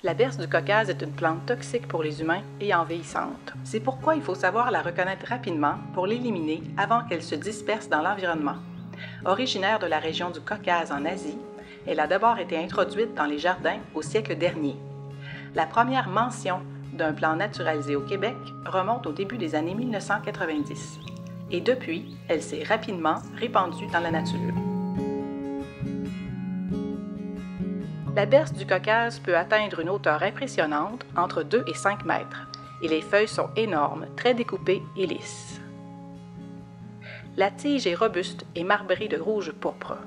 La berce du Caucase est une plante toxique pour les humains et envahissante. C'est pourquoi il faut savoir la reconnaître rapidement pour l'éliminer avant qu'elle se disperse dans l'environnement. Originaire de la région du Caucase en Asie, elle a d'abord été introduite dans les jardins au siècle dernier. La première mention d'un plant naturalisé au Québec remonte au début des années 1990. Et depuis, elle s'est rapidement répandue dans la nature. La berce du Caucase peut atteindre une hauteur impressionnante, entre 2 et 5 mètres, et les feuilles sont énormes, très découpées et lisses. La tige est robuste et marbrée de rouge pourpre.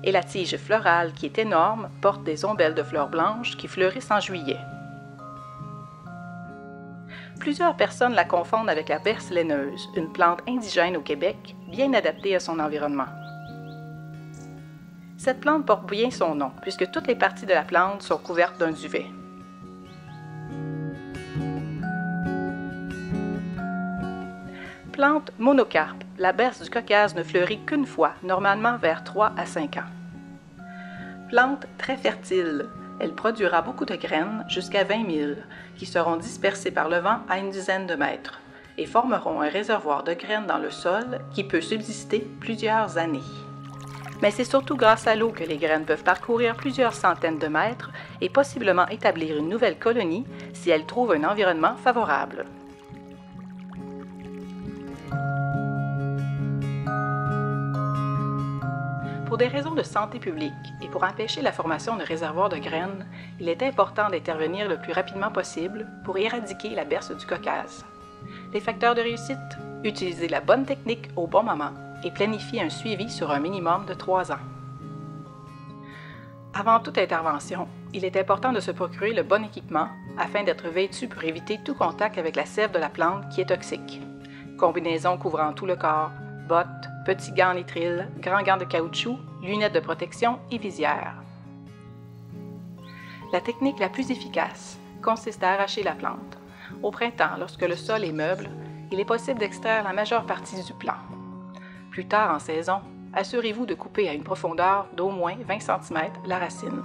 Et la tige florale, qui est énorme, porte des ombelles de fleurs blanches qui fleurissent en juillet. Plusieurs personnes la confondent avec la berce laineuse, une plante indigène au Québec, bien adaptée à son environnement. Cette plante porte bien son nom, puisque toutes les parties de la plante sont couvertes d'un duvet. Plante monocarpe, la berce du Caucase ne fleurit qu'une fois, normalement vers 3 à 5 ans. Plante très fertile, elle produira beaucoup de graines, jusqu'à 20 000, qui seront dispersées par le vent à une dizaine de mètres, et formeront un réservoir de graines dans le sol qui peut subsister plusieurs années. Mais c'est surtout grâce à l'eau que les graines peuvent parcourir plusieurs centaines de mètres et possiblement établir une nouvelle colonie si elles trouvent un environnement favorable. Pour des raisons de santé publique et pour empêcher la formation de réservoirs de graines, il est important d'intervenir le plus rapidement possible pour éradiquer la berce du Caucase. Les facteurs de réussite: utiliser la bonne technique au bon moment et planifier un suivi sur un minimum de 3 ans. Avant toute intervention, il est important de se procurer le bon équipement afin d'être vêtu pour éviter tout contact avec la sève de la plante qui est toxique. Combinaison couvrant tout le corps, bottes, petits gants en nitrile, grands gants de caoutchouc, lunettes de protection et visière. La technique la plus efficace consiste à arracher la plante. Au printemps, lorsque le sol est meuble, il est possible d'extraire la majeure partie du plant. Plus tard en saison, assurez-vous de couper à une profondeur d'au moins 20 cm la racine.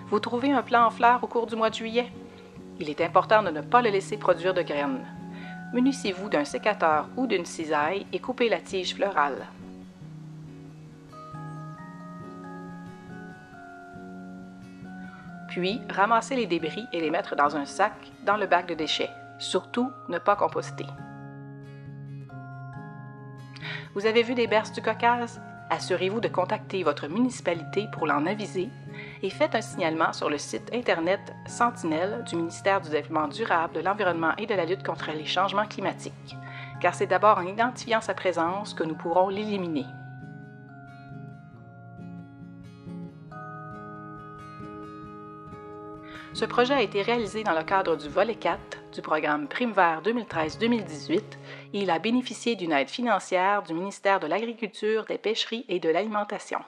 Vous trouvez un plant en fleurs au cours du mois de juillet? Il est important de ne pas le laisser produire de graines. Munissez-vous d'un sécateur ou d'une cisaille et coupez la tige florale. Puis, ramassez les débris et les mettre dans un sac dans le bac de déchets. Surtout, ne pas composter. Vous avez vu des berces du Caucase? Assurez-vous de contacter votre municipalité pour l'en aviser et faites un signalement sur le site Internet Sentinelle du ministère du Développement durable, de l'Environnement et de la lutte contre les changements climatiques, car c'est d'abord en identifiant sa présence que nous pourrons l'éliminer. Ce projet a été réalisé dans le cadre du volet 4 du programme Primevert 2013-2018 et il a bénéficié d'une aide financière du ministère de l'Agriculture, des Pêcheries et de l'Alimentation.